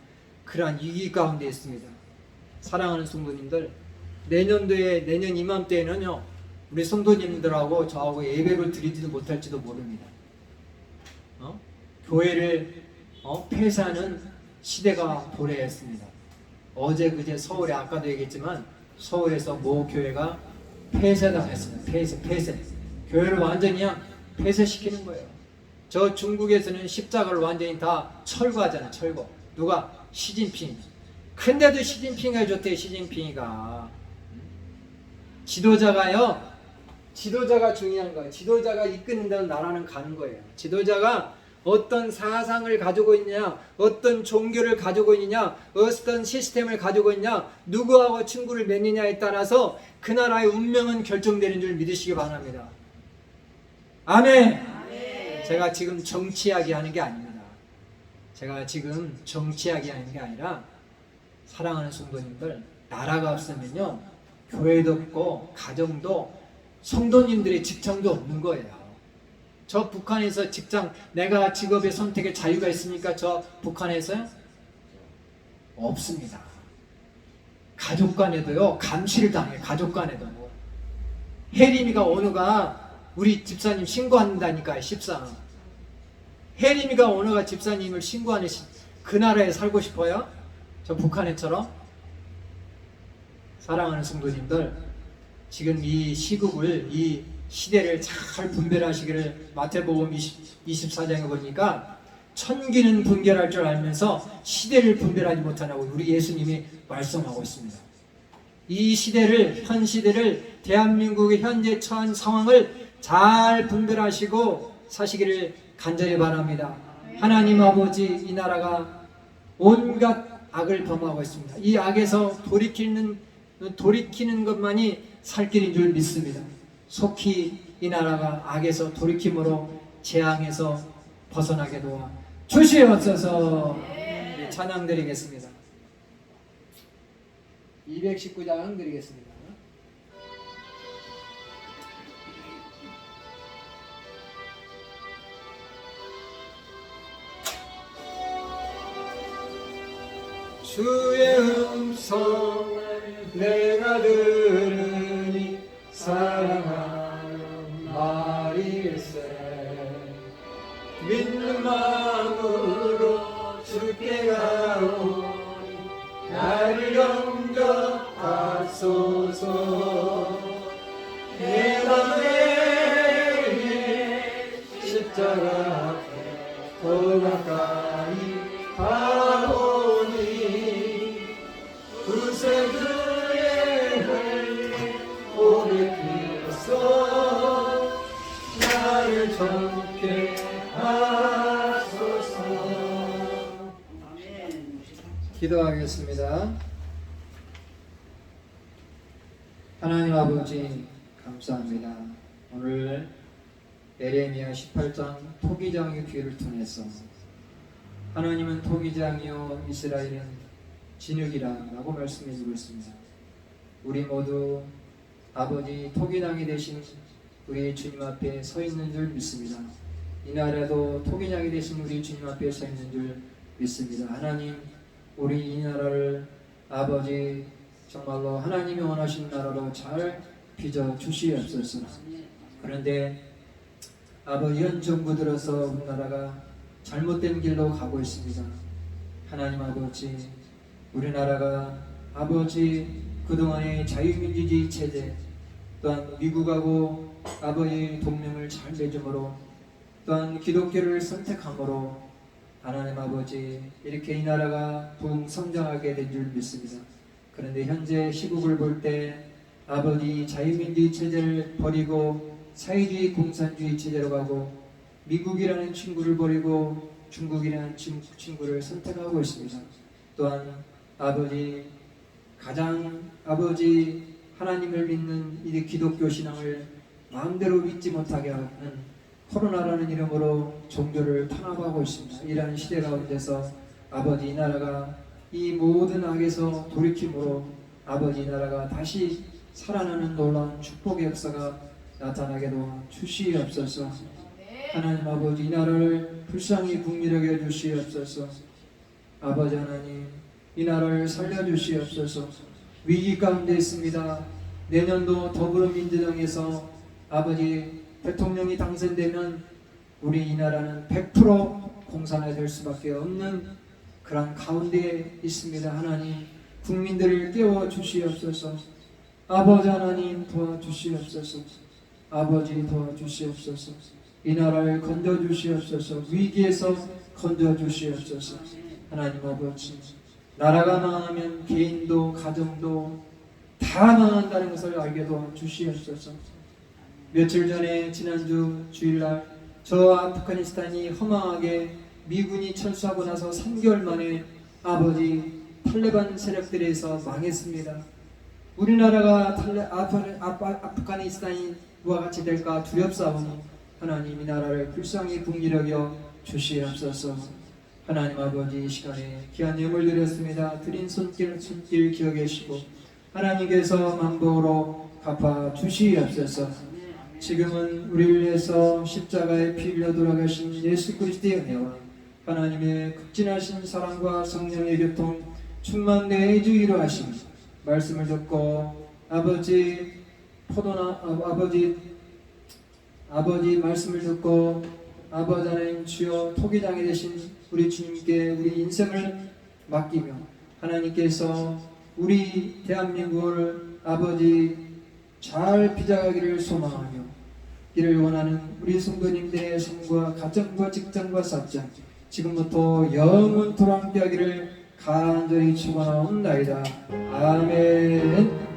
그러한 위기 가운데 있습니다. 사랑하는 성도님들, 내년 이맘때에는요 우리 성도님들하고 저하고 예배를 드리지도 못할지도 모릅니다. 교회를 폐쇄하는 시대가 도래했습니다. 어제 그제 서울에 아까도 얘기했지만 서울에서 모 교회가 폐쇄당했습니다. 폐쇄. 교회를 완전히 폐쇄시키는 거예요. 저 중국에서는 십자가를 완전히 다 철거하잖아요. 철거. 누가? 시진핑. 근데도 시진핑이 좋대. 시진핑이가 지도자가 중요한 거예요. 지도자가 이끄는 대로 나라는 가는 거예요. 지도자가 어떤 사상을 가지고 있냐, 어떤 종교를 가지고 있느냐, 어떤 시스템을 가지고 있냐, 누구하고 친구를 맺느냐에 따라서 그 나라의 운명은 결정되는 줄 믿으시기 바랍니다. 아멘. 제가 지금 정치 이야기하는 게 아닙니다. 제가 지금 정치 이야기하는 게 아니라, 사랑하는 성도님들, 나라가 없으면요 교회도 없고 가정도, 성도님들의 직장도 없는 거예요. 저 북한에서 직장, 내가 직업의 선택의 자유가 있습니까? 저 북한에서요? 없습니다. 가족 간에도요 감시를 당해요. 가족 간에도. 혜림이가 오너가 우리 집사님 신고한다니까요. 십상 혜림이가 오너가 집사님을 신고하는 그 나라에 살고 싶어요? 저 북한애처럼? 사랑하는 성도님들, 지금 이 시국을, 이 시대를 잘 분별하시기를 마태복음 24장에 보니까 천기는 분별할 줄 알면서 시대를 분별하지 못하냐고 우리 예수님이 말씀하고 있습니다. 이 시대를, 현 시대를, 대한민국의 현재 처한 상황을 잘 분별하시고 사시기를 간절히 바랍니다. 하나님 아버지, 이 나라가 온갖 악을 범하고 있습니다. 이 악에서 돌이키는 것만이 살 길인 줄 믿습니다. 속히 이 나라가 악에서 돌이킴으로 재앙에서 벗어나게 도와 주시옵소서. 찬양 드리겠습니다. 219장 드리겠습니다. 주의 음성을 내가 들으니 사랑하는 말일세. 믿는 마음으로 주께 가오니 나를 영접하소서. 내가 내일 십자가 앞에 더 가까이 가오니 그새 그의 흘림 오래 피어서 나를 젊게 하소서. 기도하겠습니다. 하나님 아버지 감사합니다. 오늘 에레미야 18장 토기장의 귀를 통해서 하나님은 토기장이요 이스라엘은 진흙이라 라고 말씀해주고 있습니다. 우리 모두 아버지 토기장이 되신 우리 주님 앞에 서 있는 줄 믿습니다. 이 나라도 토기장이 되신 우리 주님 앞에 서 있는 줄 믿습니다. 하나님, 우리 이 나라를 아버지 정말로 하나님이 원하시는 나라로 잘 빚어 주시옵소서. 그런데 아버지 현 정부 들어서 우리나라가 잘못된 길로 가고 있습니다. 하나님 아버지, 우리나라가 아버지 그동안의 자유민주주의 체제 또한 미국하고 아버지 동맹을 잘 맺음으로 또한 기독교를 선택함으로 하나님 아버지 이렇게 이 나라가 부흥 성장하게 된 줄 믿습니다. 그런데 현재 시국을 볼 때 아버지 자유민주주의 체제를 버리고 사회주의 공산주의 체제로 가고 미국이라는 친구를 버리고 중국이라는 친구를 선택하고 있습니다. 또한 아버지 가장 아버지 하나님을 믿는 이 기독교 신앙을 마음대로 믿지 못하게 하는 코로나라는 이름으로 종교를 탄압하고 있습니다. 이러한 시대 가운데서 아버지 이 나라가 이 모든 악에서 돌이킴으로 아버지 이 나라가 다시 살아나는 놀라운 축복의 역사가 나타나게 도와 주시옵소서. 하나님 아버지 이 나라를 불쌍히 국민에게 해 주시옵소서. 아버지 하나님 이 나라를 살려주시옵소서. 위기 가운데 있습니다. 내년도 더불어민주당에서 아버지 대통령이 당선되면 우리 이 나라는 100% 공산화될 수밖에 없는 그런 가운데에 있습니다. 하나님 국민들을 깨워 주시옵소서. 아버지 하나님 도와주시옵소서. 아버지 도와주시옵소서. 이 나라를 건져주시옵소서. 위기에서 건져주시옵소서. 하나님 아버지 나라가 망하면 개인도 가정도 다 망한다는 것을 알게 도와주시옵소서. 며칠 전에 지난주 주일날 저 아프가니스탄이 허망하게 미군이 철수하고 나서 3개월 만에 아버지 탈레반 세력들에서 망했습니다. 우리나라가 아프가니스탄이 누가 같이 될까 두렵사오니 하나님 이 나라를 불쌍히 긍휼히 여겨 주시옵소서. 하나님 아버지 이 시간에 귀한 예물 드렸습니다. 드린 손길 기억하시고 하나님께서 만복으로 갚아 주시옵소서. 지금은 우리를 위해서 십자가에 피 흘려 돌아가신 예수 그리스도의 은혜와 하나님의 극진하신 사랑과 성령의 교통 충만 내주의로 하심 말씀을 듣고 아버지 말씀을 듣고 아버지 하나님 주여 토기장이 되신 우리 주님께 우리 인생을 맡기며 하나님께서 우리 대한민국을 아버지 잘 빚어가기를 소망하며 이를 원하는 우리 성도님들의 삶과 가정과 직장과 사장 지금부터 영원토록 함께하기를 간절히 축원하옵나이다. 아멘.